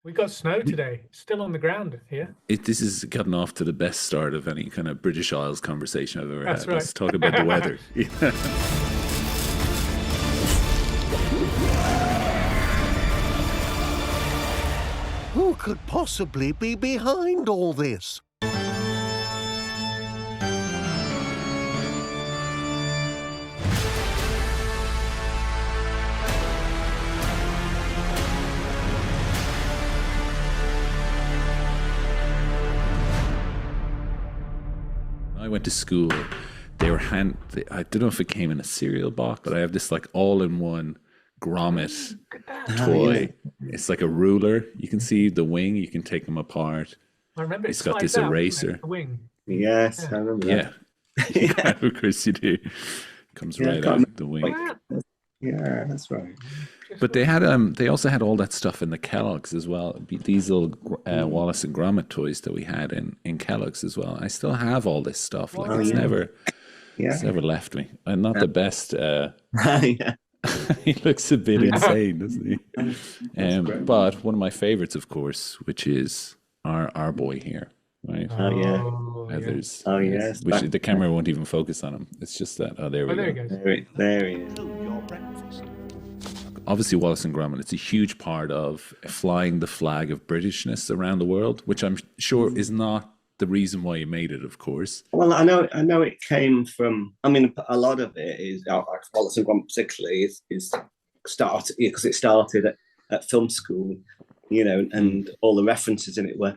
We got snow today, still on the ground here. This has gotten off to the best start of any kind of British Isles conversation I've ever That's had. right. Let's talk about the weather. Who could possibly be behind all this? I went to school. I don't know if it came in a cereal box, but I have this like all-in-one grommet toy. It's like a ruler. You can see the wing. You can take them apart. I remember it It's got this slides out, doesn't it, eraser. the wing. Yes, Yeah. I remember Yeah, that. of course you do. Comes Yeah, right got out the wing. like- yeah, that's right. But they also had all that stuff in the Kellogg's as well. These little Wallace and Gromit toys that we had in Kellogg's as well. I still have all this stuff. Like Oh, it's yeah. Yeah. never left me. I'm not the best. Yeah. He looks a bit insane, doesn't he? great. But one of my favorites, of course, which is our boy here, right? Oh, yeah. Yeah. There's, Oh, yes. which the camera won't even focus on him. It's just that. Oh, there we Oh, there go. he goes. There he is. Obviously, Wallace and Gromit. It's a huge part of flying the flag of Britishness around the world, which I'm sure is not the reason why you made it. Of course. Well, I know it came from. I mean, a lot of it is Wallace and Gromit particularly is started because it started at film school, and all the references in it were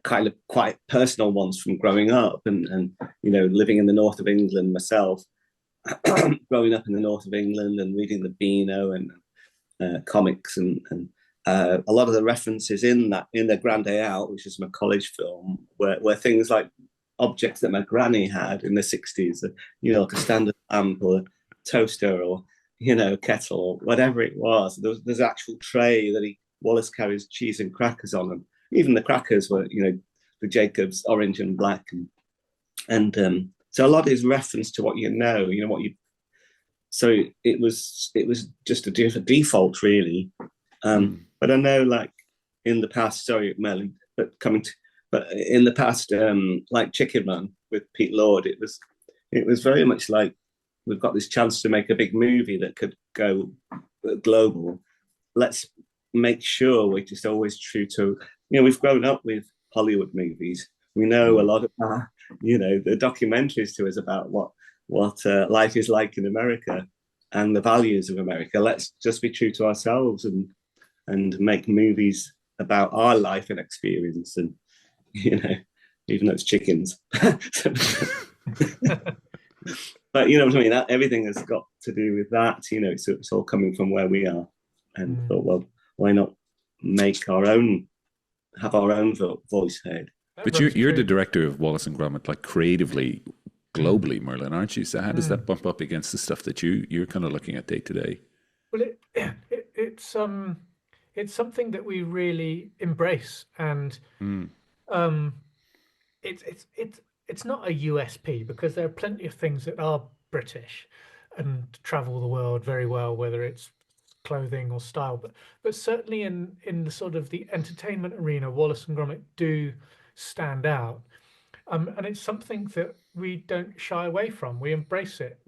kind of quite personal ones from growing up and living in the north of England myself. Growing up in the north of England and reading the Beano and comics and a lot of the references in the Grand Day Out, which is my college film, were things like objects that my granny had in the 60s, like a standard lamp or a toaster or kettle or whatever it was. There's an actual tray that Wallace carries cheese and crackers on, and even the crackers were the Jacobs orange and black and so a lot is reference to what what you. So it was just a default really, but I know like in the past, sorry Merlin, but in the past, like Chicken Run with Pete Lord, it was very much like we've got this chance to make a big movie that could go global. Let's make sure we're just always true to we've grown up with Hollywood movies. We know a lot about the documentaries to us about what life is like in America and the values of America. Let's just be true to ourselves and make movies about our life and experience, and even though it's chickens. But you know what I mean. Everything has got to do with that. It's all coming from where we are, and thought, well, why not have our own voice heard? But you're the director of Wallace and Gromit, like creatively, globally, Merlin, aren't you? So how does that bump up against the stuff that you're kind of looking at day to day? Well, it's something that we really embrace, and it's not a USP because there are plenty of things that are British and travel the world very well, whether it's clothing or style, but certainly in the sort of the entertainment arena, Wallace and Gromit do stand out, and it's something that we don't shy away from. We embrace it.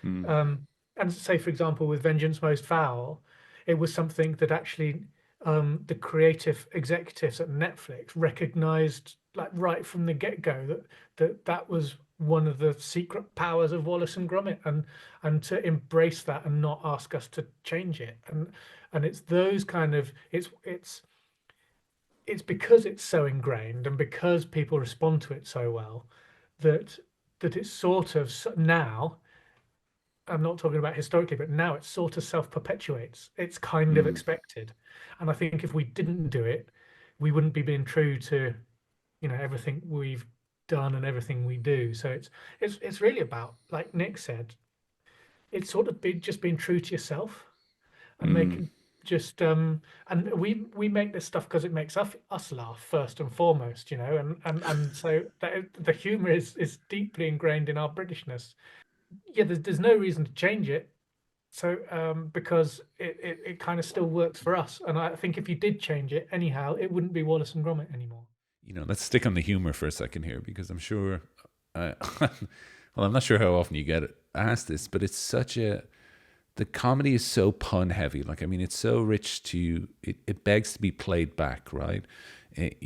And say, for example, with Vengeance Most Foul, it was something that actually the creative executives at Netflix recognized, like right from the get-go, that was one of the secret powers of Wallace and Gromit, and to embrace that and not ask us to change it. And it's those kind of it's because it's so ingrained and because people respond to it so well that it's sort of now. I'm not talking about historically, but now it sort of self-perpetuates. It's kind of expected, and I think if we didn't do it, we wouldn't be being true to, everything we've done and everything we do. So it's really about, like Nick said, it's sort of just being true to yourself and making just and we make this stuff because it makes us laugh first and foremost, and so the humor is deeply ingrained in our Britishness. Yeah, there's no reason to change it. So because it kind of still works for us, and I think if you did change it anyhow, it wouldn't be Wallace and Gromit anymore. Let's stick on the humor for a second here, because I'm sure, well, I'm not sure how often you get asked this, but it's the comedy is so pun heavy. Like, I mean, it's so rich it begs to be played back, right?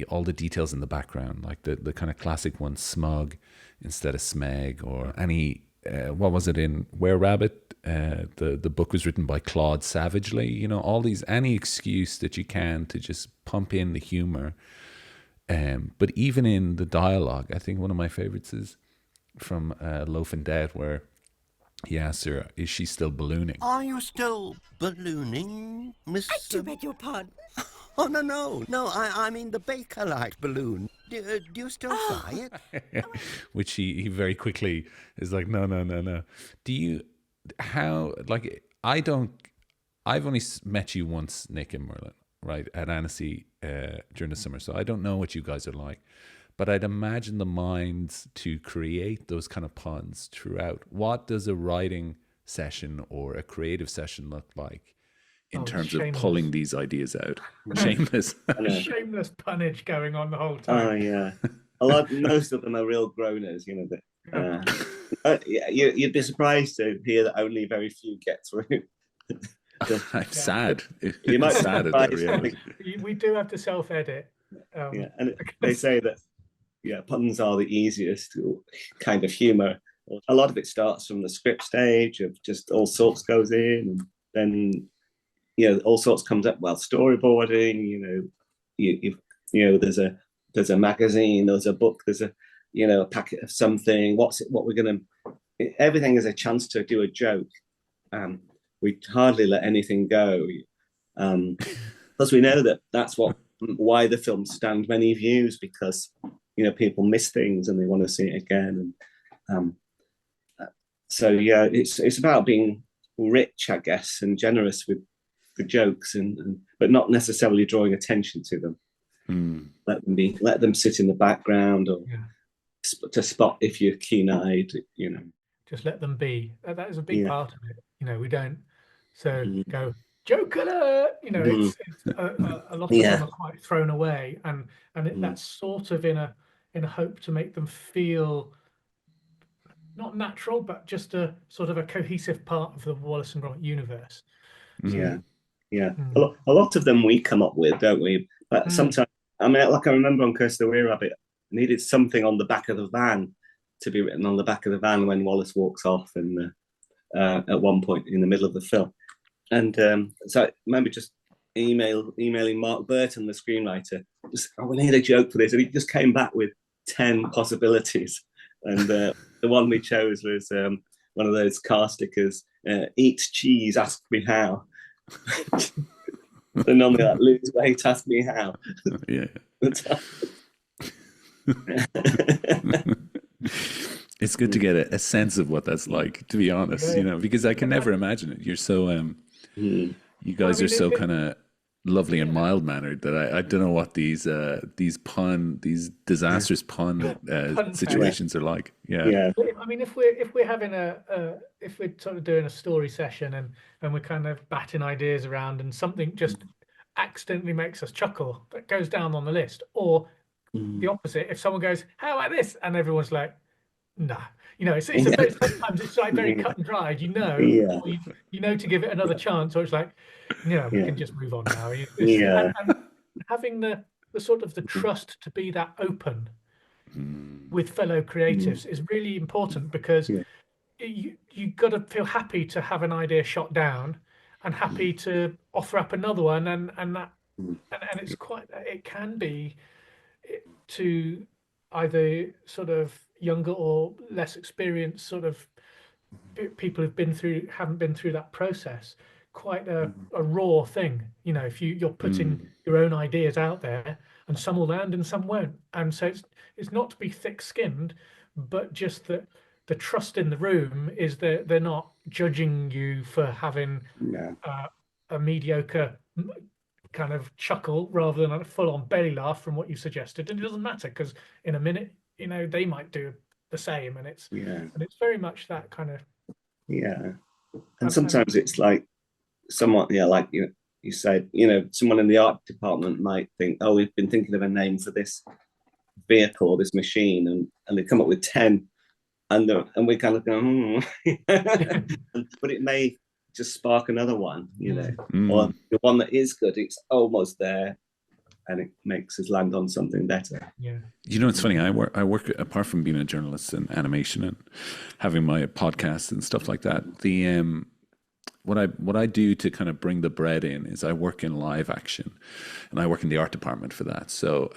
All the details in the background, like the kind of classic one, smug instead of smeg, or any, what was it in Were Rabbit? The book was written by Claude Savagely, all these, any excuse that you can to just pump in the humor. But even in the dialogue, I think one of my favorites is from Loaf and Dead, where he asks her, is she still ballooning? Are you still ballooning, Miss... I do beg your pardon. Oh, no, I mean the Bakelite balloon. Do you still fly it? Which he very quickly is like, no. Do you, how, like, I've only met you once, Nick and Merlin, right, at Annecy during the summer, so I don't know what you guys are like. But I'd imagine the minds to create those kind of puns throughout. What does a writing session or a creative session look like in terms of pulling these ideas out? Shameless. Shameless punnage going on the whole time. Oh yeah, most of them are real groaners. You'd be surprised to hear that only very few get through. I'm sad. You might be sad at that reality. We do have to self-edit. And they say that puns are the easiest kind of humor. A lot of it starts from the script stage of just all sorts goes in, and then all sorts comes up while storyboarding. There's a magazine, there's a book, there's a packet of something. What we're gonna? Everything is a chance to do a joke. We hardly let anything go, because we know that's why the films stand many views, because people miss things and they want to see it again. And it's about being rich, I guess, and generous with the jokes, but not necessarily drawing attention to them. Let them sit in the background, or to spot if you're keen-eyed. Just let them be. That is a big part of it. We don't go joke alert. It's a lot of them are quite thrown away, and that's sort of in a hope to make them feel not natural, but just a sort of a cohesive part of the Wallace and Gromit universe. A lot of them we come up with, don't we? But sometimes, I remember on Curse of the Were Rabbit, I needed something on the back of the van to be written on the back of the van when Wallace walks off, and at one point in the middle of the film. And so I remember just emailing Mark Burton, the screenwriter, we need a joke for this, and he just came back with 10 possibilities. And the one we chose was one of those car stickers: eat cheese, ask me how. So normally like, lose weight, ask me how. Yeah. It's good to get a sense of what that's like, to be honest, because I can never imagine it. You're so you guys are so kind of lovely and mild mannered that I don't know what these disastrous pun situations are like. Yeah. I mean, if we're having if we're sort of doing a story session and we're kind of batting ideas around, and something just accidentally makes us chuckle, that goes down on the list, or the opposite, if someone goes, how about this, and everyone's like, nah, it's sometimes it's like very cut and dried, you know to give it another chance, or it's like, we can just move on now. And having the sort of the trust to be that open with fellow creatives is really important, because you got to feel happy to have an idea shot down and happy to offer up another one, and it's it can be to either sort of younger or less experienced sort of people haven't been through that process, quite a raw thing. If you're putting your own ideas out there, and some will land and some won't, and so it's not to be thick-skinned, but just that the trust in the room is that they're not judging you for having a mediocre kind of chuckle rather than a full-on belly laugh from what you suggested. And it doesn't matter, because in a minute, they might do the same, and it's very much that kind of And sometimes it's like someone, like you said, someone in the art department might think, oh, we've been thinking of a name for this vehicle or this machine, and they come up with 10, and we kind of go, but it may just spark another one, or the one that is good, it's almost there, and it makes us land on something better. Yeah. It's funny. I work apart from being a journalist in animation and having my podcast and stuff like that. The what I do to kind of bring the bread in is I work in live action, and I work in the art department for that. So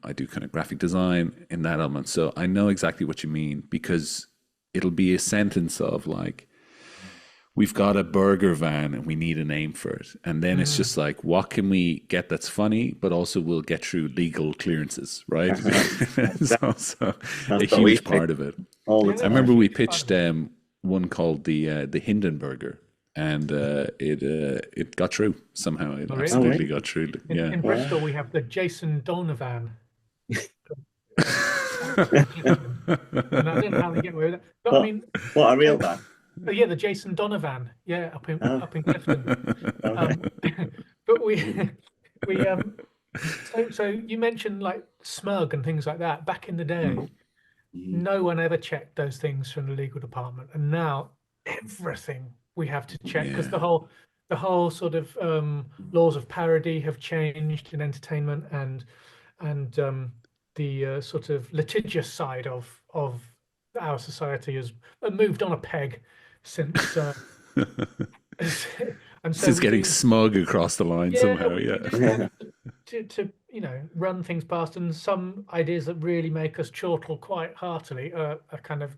I do kind of graphic design in that element. So I know exactly what you mean, because it'll be a sentence of like, we've got a burger van and we need a name for it. And then it's just like, what can we get that's funny, but also will get through legal clearances, right? It's also a huge part of it. I remember we pitched one called the Hindenburger, and it got through somehow. It absolutely got through. In Bristol, we have the Jason Donovan. And I don't know how they get away with it. But I mean, what a real van. Yeah, the Jason Donovan. Yeah, up in Clifton. But so you mentioned like smug and things like that. Back in the day, no one ever checked those things from the legal department, and now everything we have to check, because the whole sort of laws of parody have changed in entertainment, and the sort of litigious side of our society has moved on a peg since. And so it's getting smug across the line somehow. To run things past, and some ideas that really make us chortle quite heartily are kind of,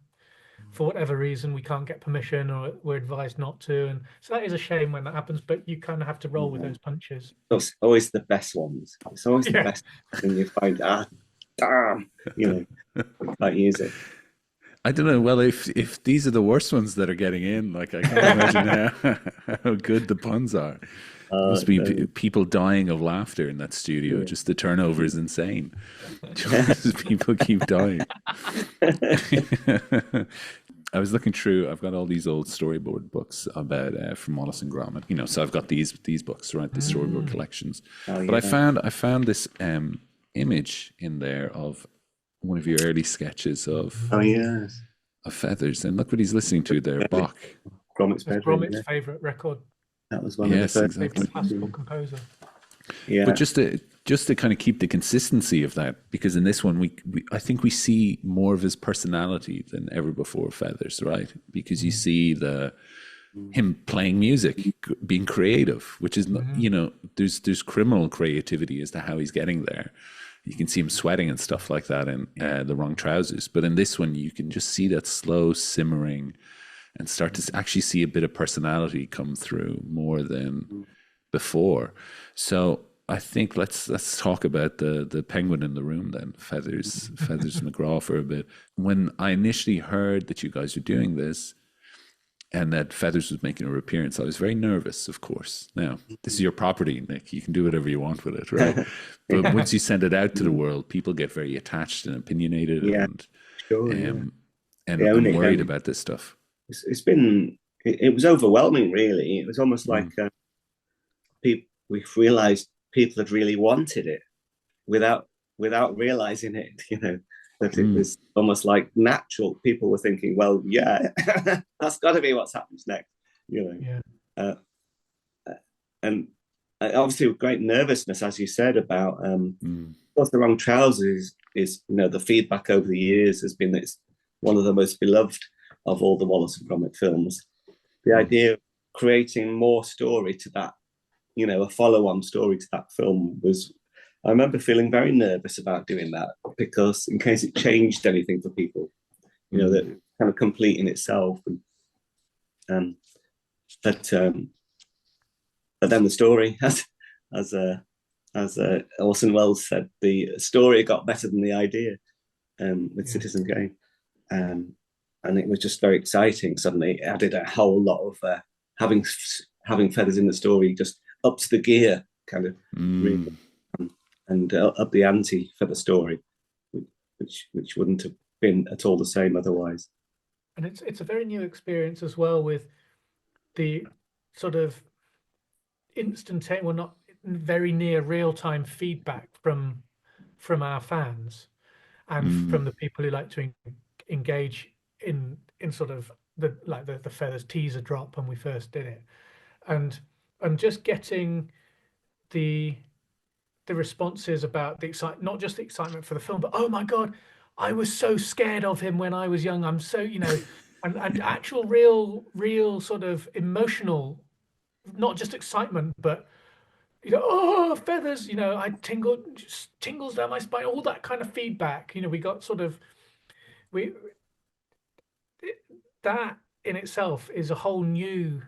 for whatever reason, we can't get permission, or we're advised not to, and so that is a shame when that happens. But you kind of have to roll with those punches. It's always the best ones. It's always the best when you find, damn, we can't use it. I don't know. Well, if these are the worst ones that are getting in, like, I can't imagine how good the puns are. Must be people dying of laughter in that studio. Just the turnover is insane. Just people keep dying. I was looking through. I've got all these old storyboard books about from Wallace and Gromit. So I've got these books, right? The storyboard collections. But I found this image in there of one of your early sketches of feathers, and look what he's listening to there, Bach. Gromit's favorite record. That was one of the first. Exactly. Classical composer. Yeah, but just to kind of keep the consistency of that, because in this one I think we see more of his personality than ever before. Feathers, right? Because you see him playing music, being creative, which is there's criminal creativity as to how he's getting there. You can see him sweating and stuff like that in The Wrong Trousers. But in this one, you can just see that slow simmering and start to actually see a bit of personality come through more than before. So I think let's talk about the penguin in the room then, Feathers McGraw, for a bit. When I initially heard that you guys were doing this and that Feathers was making an appearance, I was very nervous, of course. Now, this is your property, Nick. You can do whatever you want with it, right? But once you send it out to the world, people get very attached and opinionated and worried about this stuff. It was overwhelming, really. It was almost like we've realized people had really wanted it without realizing it, that it was almost like natural. People were thinking, well, that's got to be what's happens next, and obviously with great nervousness, as you said, about what's The Wrong Trousers is the feedback over the years has been that it's one of the most beloved of all the Wallace and Gromit films. The idea of creating more story to that, a follow-on story to that film was, I remember feeling very nervous about doing that, because in case it changed anything for people, that kind of complete in itself. But then the story, as Orson Welles said, the story got better than the idea with Citizen Kane. And it was just very exciting. Suddenly, it added a whole lot of having feathers in the story, just ups the gear, kind of, really, and up the ante for the story, which wouldn't have been at all the same otherwise. And it's a very new experience as well, with the sort of instantaneous, well, not very near real-time feedback from our fans and from the people who like to engage in sort of the Feathers teaser drop when we first did it, and just getting the responses about not just the excitement for the film, but oh my God, I was so scared of him when I was young. I'm so, and actual real sort of emotional, not just excitement, but oh, Feathers, I just tingles down my spine, all that kind of feedback. We got sort of we that in itself is a whole new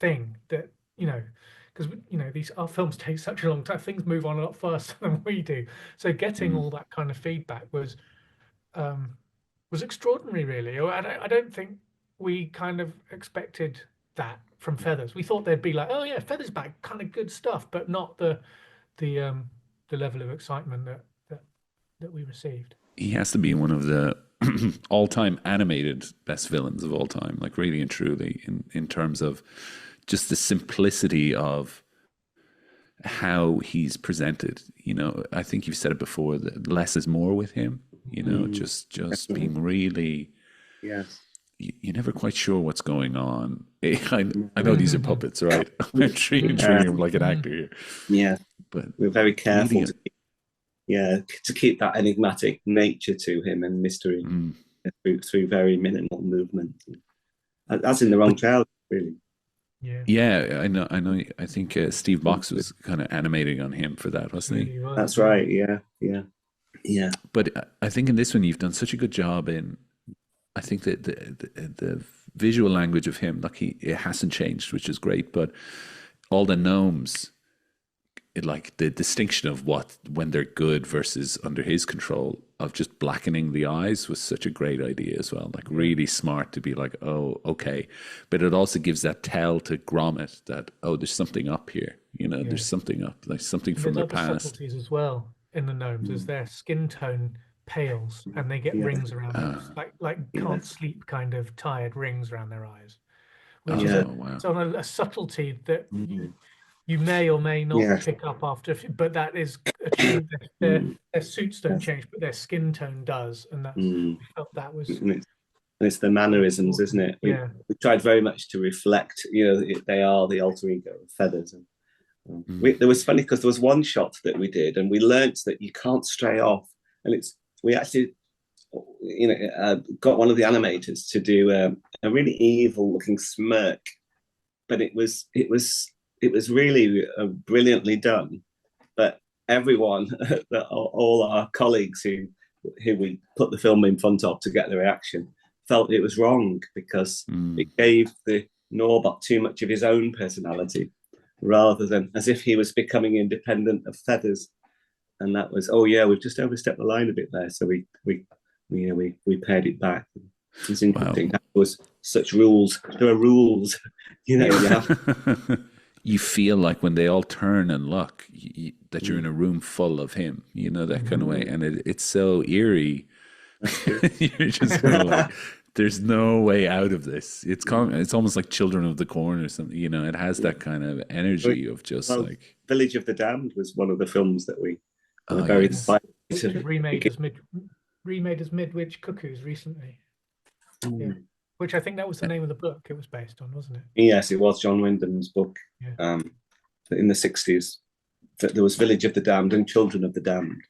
thing that because these our films take such a long time, things move on a lot faster than we do, so getting all that kind of feedback um was extraordinary, really. I don't think we kind of expected that from Feathers. We thought they'd be like, oh yeah, Feathers back, kind of good stuff, but not the level of excitement that we received. He has to be one of the all-time animated best villains of all time, like really and truly, in terms of just the simplicity of how he's presented. I think you've said it before, that less is more with him. Just being really, yes. You're never quite sure what's going on. I know these are puppets, right? I'm treating him like an actor here. Yeah, but we're very careful to keep that enigmatic nature to him and mystery through very minimal movement. That's in the wrong crowd, really. Yeah, I know. I think Steve Box was kind of animating on him for that, wasn't he? That's right. Yeah. But I think in this one you've done such a good job in. I think that the visual language of him, like it hasn't changed, which is great. But all the gnomes, like the distinction of when they're good versus under his control, of just blackening the eyes was such a great idea as well. Like really smart to be like, oh, okay. But it also gives that tell to Gromit that, oh, there's something up here. There's something up, like something from their past. Subtleties as well in the gnomes is their skin tone pales and they get rings around them, like can't sleep kind of tired rings around their eyes, which is a subtlety that you may or may not pick up after, but that is a change. Their suits don't change, but their skin tone does, and that's we felt that was. And it's the mannerisms, isn't it? We tried very much to reflect. They are the alter ego of Feathers. And there was funny because there was one shot that we did, and we learnt that you can't stray off, and we actually, got one of the animators to do a really evil-looking smirk, but it was really brilliantly done. But everyone, all our colleagues who we put the film in front of to get the reaction, felt it was wrong because it gave the Norbot too much of his own personality, rather than as if he was becoming independent of Feathers. And that was, we've just overstepped the line a bit there. So we pared it back. It's interesting. Wow. There was such rules. There are rules, You you feel like when they all turn and look, that you're in a room full of him. That kind of way, and it's so eerie. You're just kind of like, there's no way out of this. It's almost like Children of the Corn or something. It has that kind of energy of just like Village of the Damned was one of the films that we. Very remade as Midwich Cuckoos recently, which I think that was the name of the book it was based on, wasn't it? Yes, it was John Wyndham's book in the 60s. There was Village of the Damned and Children of the Damned,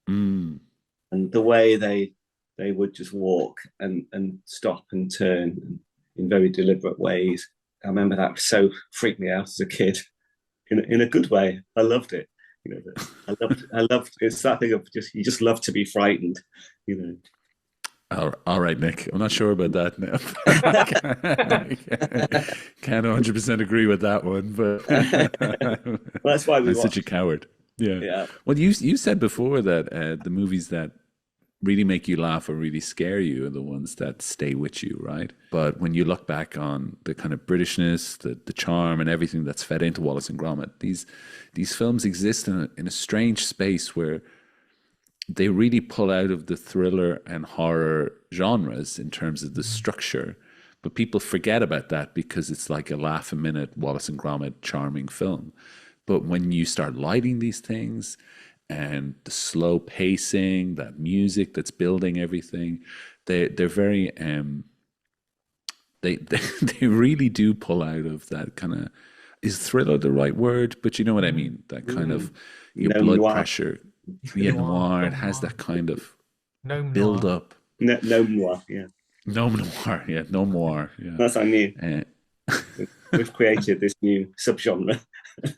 and the way they would just walk and stop and turn in very deliberate ways. I remember that so freaked me out as a kid, in a good way. I loved it. I loved it's that thing of you just love to be frightened, All right, Nick. I'm not sure about that now. Can't 100% agree with that one, but well, that's why I'm such a coward. Yeah. Well, you said before that the movies that really make you laugh or really scare you are the ones that stay with you, right? But when you look back on the kind of Britishness, the charm and everything that's fed into Wallace and Gromit, these films exist in a strange space where they really pull out of the thriller and horror genres in terms of the structure, But people forget about that because it's like a laugh a minute Wallace and Gromit charming film. But when you start lighting these things and the slow pacing, that music that's building everything, they're very they really do pull out of that kind of, is thriller the right word? But you know what I mean? That kind of your blood Noir. pressure. Yeah, noir. It has that kind of Gnome build noir. up. No noir, yeah. No noir, yeah, no more. Yeah. That's our new. Uh, We've created this new subgenre.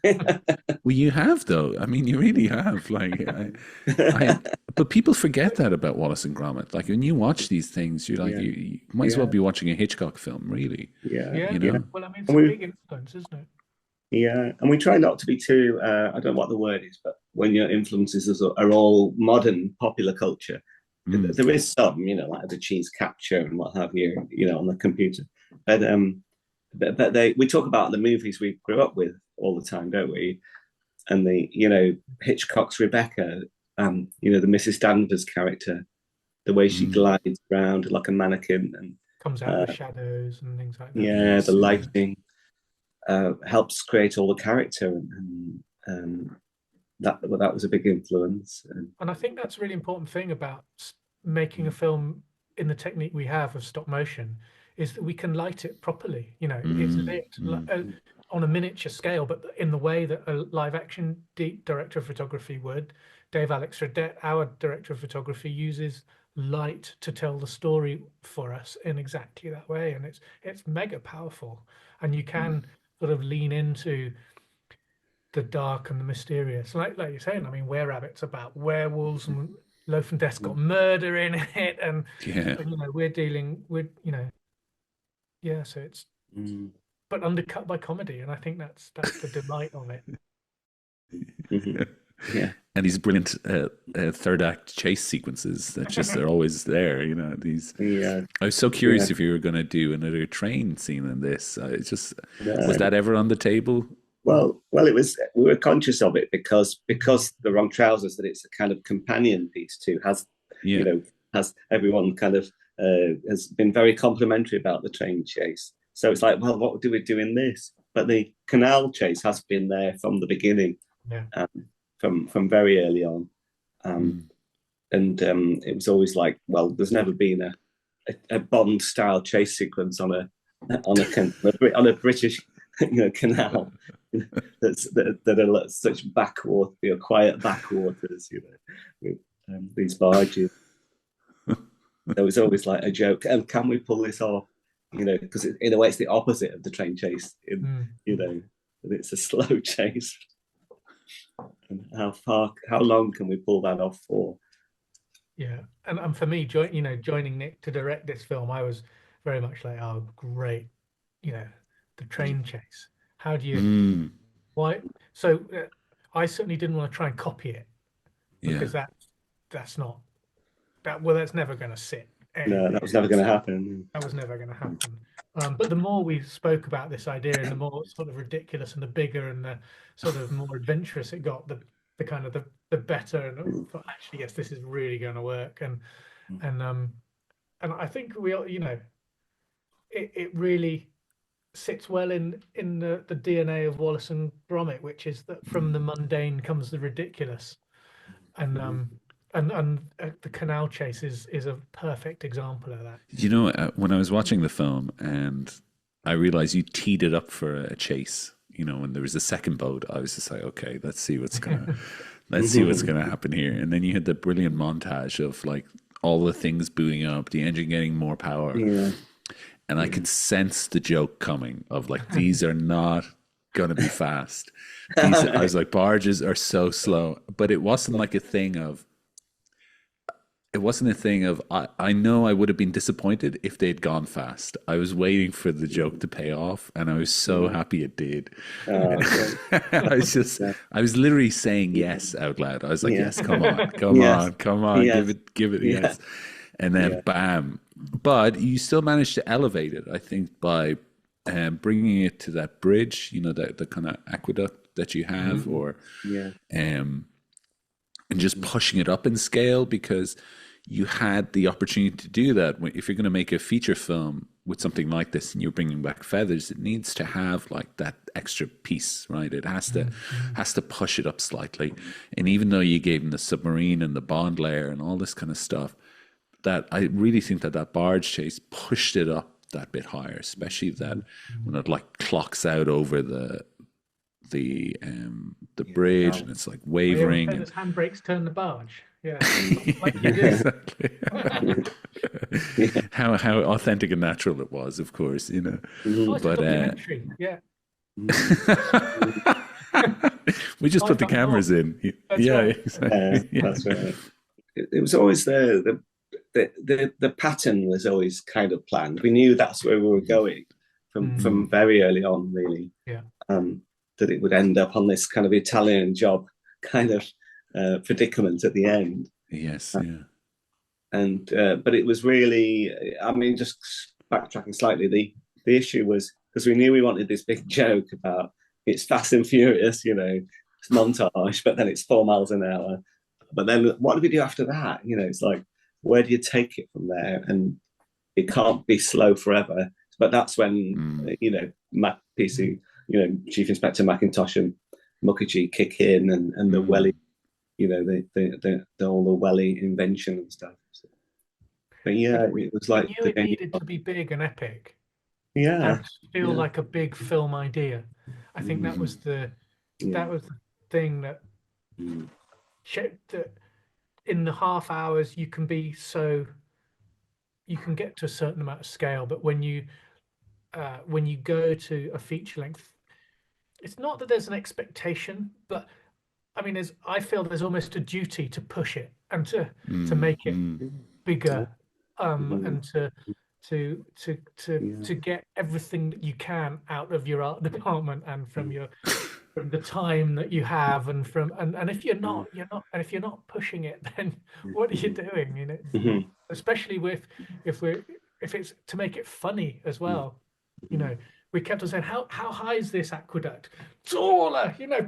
well, you have though. I mean, you really have. Like, but people forget that about Wallace and Gromit. Like when you watch these things, you're like, Yeah. you might as well be watching a Hitchcock film, really. Yeah, Yeah, You know? well, I mean, it's And a we- big influence, isn't it? yeah, and we try not to be too. I don't know what the word is, but when your influences are all modern popular culture, there is some, like the cheese capture and what have you, on the computer. But we talk about the movies we grew up with all the time, don't we? And Hitchcock's Rebecca, the Mrs. Danvers character, the way she glides around like a mannequin, and Comes out of the shadows and things like that. yeah, the lighting helps create all the character, and that was a big influence. And I think that's a really important thing about making a film in the technique we have of stop motion, is that we can light it properly. It's lit on a miniature scale, but in the way that a live action director of photography would. Dave Alex Fredette, our director of photography, uses light to tell the story for us in exactly that way, and it's mega powerful. And you can sort of lean into the dark and the mysterious, like you're saying. I mean, Were Rabbit's about werewolves, and Loaf and Death's got murder in it, and we're dealing with so it's but undercut by comedy, and I think that's the delight of it. Yeah, and these brilliant third act chase sequences that just are always there. These. Yeah. I was so curious if you were going to do another train scene in this. Was that ever on the table? Well, it was. We were conscious of it because the Wrong Trousers, that it's a kind of companion piece to, has everyone kind of has been very complimentary about the train chase. So it's like, well, what do we do in this? But the canal chase has been there from the beginning, from very early on, and it was always like, well, there's never been a Bond style chase sequence on a British canal that are such backwater, quiet backwaters, with these barges. There was always like a joke, and can we pull this off? Because in a way it's the opposite of the train chase. It's a slow chase. And how long can we pull that off for? Yeah, and for me, joining Nick to direct this film, I was very much like, oh, great, the train chase. How do you? Why? So I certainly didn't want to try and copy it, because that's not that. Well, that's never going to sit. Anyway. No, that was never going to happen. That was never going to happen. But the more we spoke about this idea, and the more sort of ridiculous and the bigger and the sort of more adventurous it got, the kind of the better. And actually, yes, this is really going to work. And I think we, it really sits well in the DNA of Wallace and Gromit, which is that from the mundane comes the ridiculous. And the canal chase is a perfect example of that. When I was watching the film and I realized you teed it up for a chase, when there was a second boat, I was just like, okay, let's see what's gonna happen here. And then you had the brilliant montage of like all the things booing up, the engine getting more power, and I could sense the joke coming of like, these are not gonna be fast. I was like, barges are so slow, but it wasn't like a thing of. It wasn't a thing of, I know I would have been disappointed if they'd gone fast. I was waiting for the joke to pay off, and I was so happy it did. I was literally saying yes out loud. I was like, yes, come on, give it, yes. And then bam. But you still managed to elevate it, I think, by bringing it to that bridge, the kind of aqueduct that you have, and just pushing it up in scale, because you had the opportunity to do that. If you're going to make a feature film with something like this and you're bringing back feathers, it needs to have like that extra piece, right? It has to push it up slightly. And even though you gave him the submarine and the bond layer and all this kind of stuff, that I really think that barge chase pushed it up that bit higher, especially that when it like clocks out over the bridge and it's like wavering. Feathers handbrakes turn the barge. Yeah, Exactly. How authentic and natural it was, of course, you know. Oh, it's a But documentary. Yeah. we just put the cameras in. That's right. Exactly. That's right. It was always the pattern was always kind of planned. We knew that's where we were going from very early on, really. Yeah. That it would end up on this kind of Italian job kind of predicament at the end. Yes, yeah. And but it was really, I mean, just backtracking slightly, the issue was because we knew we wanted this big joke about it's Fast and Furious, you know, it's montage, but then it's 4 miles an hour. But then what do we do after that? You know, it's like, where do you take it from there? And it can't be slow forever. But that's when, you know, Matt PC, you know, Chief Inspector McIntosh and Mukherjee kick in and the welly, you know, the all the welly invention and stuff. So, but yeah, it was like You knew it needed to be big and epic. Yeah, And feel like a big film idea. I think that was the thing that shaped that in the half hours you can be so you can get to a certain amount of scale, but when you go to a feature length, it's not that there's an expectation, but I mean, I feel there's almost a duty to push it and to make it bigger, and to get everything that you can out of your art department and from the time that you have and if you're not and if you're not pushing it, then what are you doing? You know, especially if it's to make it funny as well. You know, we kept on saying, how high is this aqueduct? Taller, you know.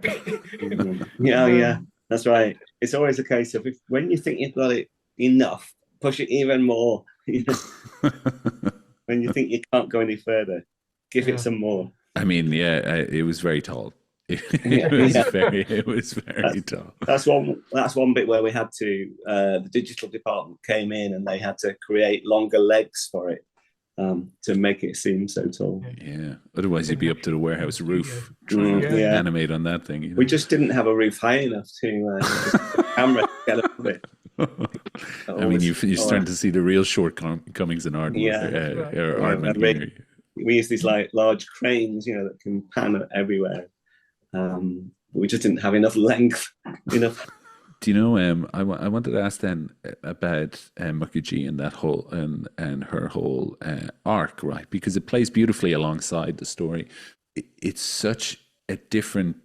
Yeah, that's right. It's always a case of when you think you've got it enough, push it even more. When you think you can't go any further, give it some more. I mean, it was very tall. It was very tall. That's one bit where we had to. The digital department came in and they had to create longer legs for it. To make it seem so tall. Yeah. Otherwise, you'd be up to the warehouse roof trying to animate on that thing. You know? We just didn't have a roof high enough to the camera to get up it. I mean, you're starting to see the real shortcomings in art. We use these like large cranes, you know, that can pan everywhere. We just didn't have enough length, enough. Do you know? I wanted to ask then about Mukherjee and that whole and her whole arc, right? Because it plays beautifully alongside the story. It's such a different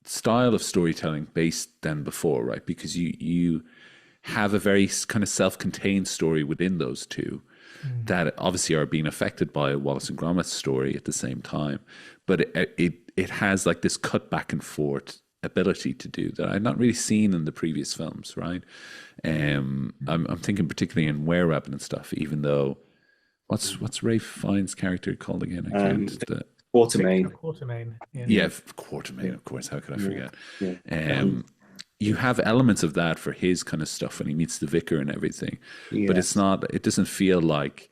style of storytelling based than before, right? Because you have a very kind of self-contained story within those two that obviously are being affected by Wallace and Gromit's story at the same time, but it has like this cut back and forth ability to do that I've not really seen in the previous films, right? I'm thinking particularly in Were Rabbit and stuff, even though what's Ralph Fiennes' character called again? I can't. Quatermain. Quatermain. Quatermain, of course. How could I forget? Yeah. You have elements of that for his kind of stuff when he meets the vicar and everything, but it doesn't feel like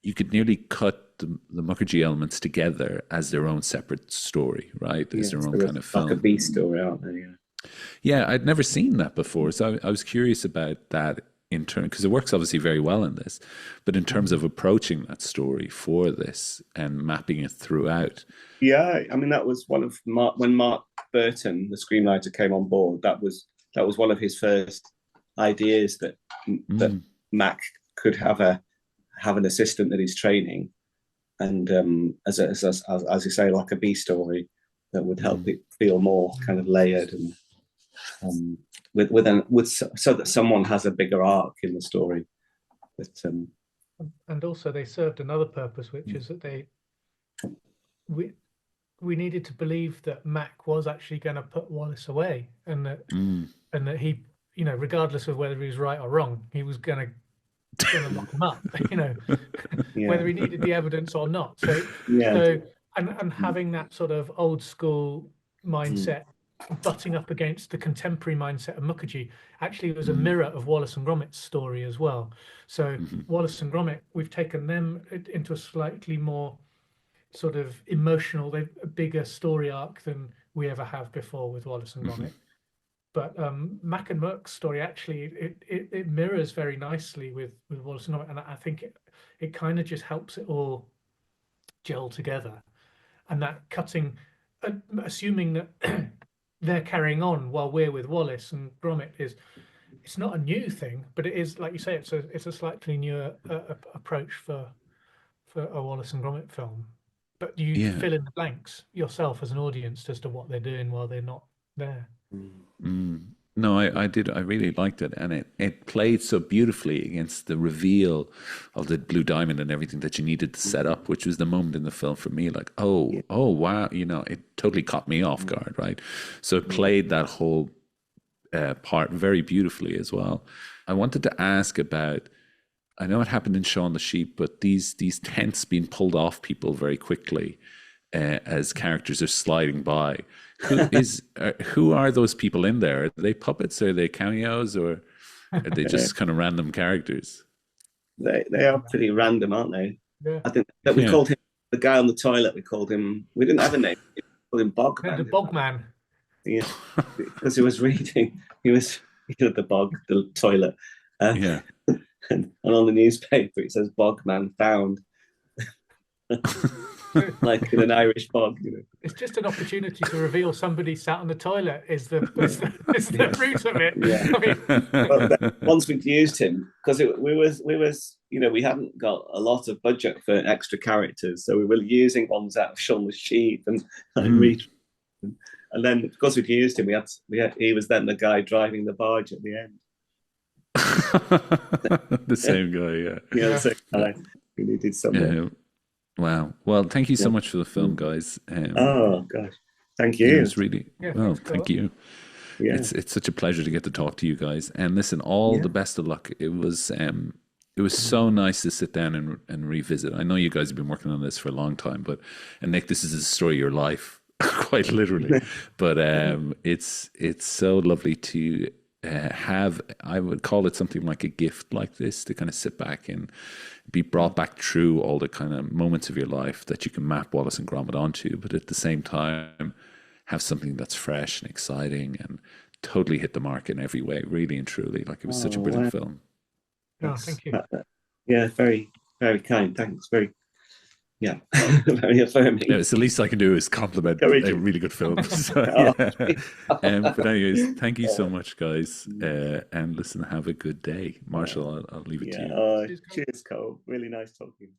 you could nearly cut the Mukherjee elements together as their own separate story, right? As their own kind of film. Like a B story, aren't they? Yeah, I'd never seen that before, so I was curious about that in turn, because it works obviously very well in this, but in terms of approaching that story for this and mapping it throughout. Yeah, I mean that was one of when Mark Burton, the screenwriter, came on board. That was one of his first ideas that Mac could have an assistant that he's training. And as you say, like a B story that would help it feel more kind of layered and so that someone has a bigger arc in the story. But and also they served another purpose, which is that we needed to believe that Mac was actually going to put Wallace away, and that he, you know, regardless of whether he was right or wrong, he was going to going to lock him up, Yeah. whether he needed the evidence or not. So, Yeah. so and having that sort of old school mindset butting up against the contemporary mindset of Mukherjee actually was a mirror of Wallace and Gromit's story as well. So Wallace and Gromit, we've taken them into a slightly more sort of emotional, they've a bigger story arc than we ever have before with Wallace and Gromit. But Mac and Merck's story actually it mirrors very nicely with Wallace and Gromit, and I think it kind of just helps it all gel together. And that cutting, assuming that they're carrying on while we're with Wallace and Gromit it's not a new thing, but it is, like you say, it's a slightly newer approach for a Wallace and Gromit film. But you Yeah. fill in the blanks yourself as an audience as to what they're doing while they're not there. No, I did. I really liked it, and it played so beautifully against the reveal of the blue diamond and everything that you needed to set up, which was the moment in the film for me, like, oh wow, it totally caught me off guard, right? So it played that whole part very beautifully as well. I wanted to ask about. I know it happened in Shaun the Sheep, but these tents being pulled off people very quickly as characters are sliding by. Who are those people in there? Are they puppets? Are they cameos? Or are they just kind of random characters? They are pretty random, aren't they? Yeah. I think that we called him the guy on the toilet. We didn't have a name. We called him Bogman. The Bogman. Yeah, because he was reading. He was the bog, the toilet. Yeah. And on the newspaper it says Bogman found. Like in an Irish bog, It's just an opportunity to reveal somebody sat on the toilet is the root of it. Yeah. I mean, but once we'd used him, because we hadn't got a lot of budget for extra characters, so we were using ones out of Shaun the Sheep and read. And then because we'd used him, he was then the guy driving the barge at the end. The same guy, yeah. The same guy. He did something. Wow. Well, thank you so much for the film, guys. Oh gosh, thank you. It was really thank you. Yeah. It's such a pleasure to get to talk to you guys. And listen, all the best of luck. It was so nice to sit down and revisit. I know you guys have been working on this for a long time, and Nick, this is the story of your life, quite literally. But it's so lovely to have, I would call it something like a gift like this, to kind of sit back and be brought back through all the kind of moments of your life that you can map Wallace and Gromit onto, but at the same time have something that's fresh and exciting and totally hit the mark in every way, really and truly. Like, it was such a brilliant film. Oh, thank you. Yeah, very, very kind. Thanks. Very affirming. Yeah, it's the least I can do is compliment a really good film. So, but anyways, thank you so much, guys. And listen, have a good day. Marshall, I'll leave it to you. Cheers, Cole. Really nice talking.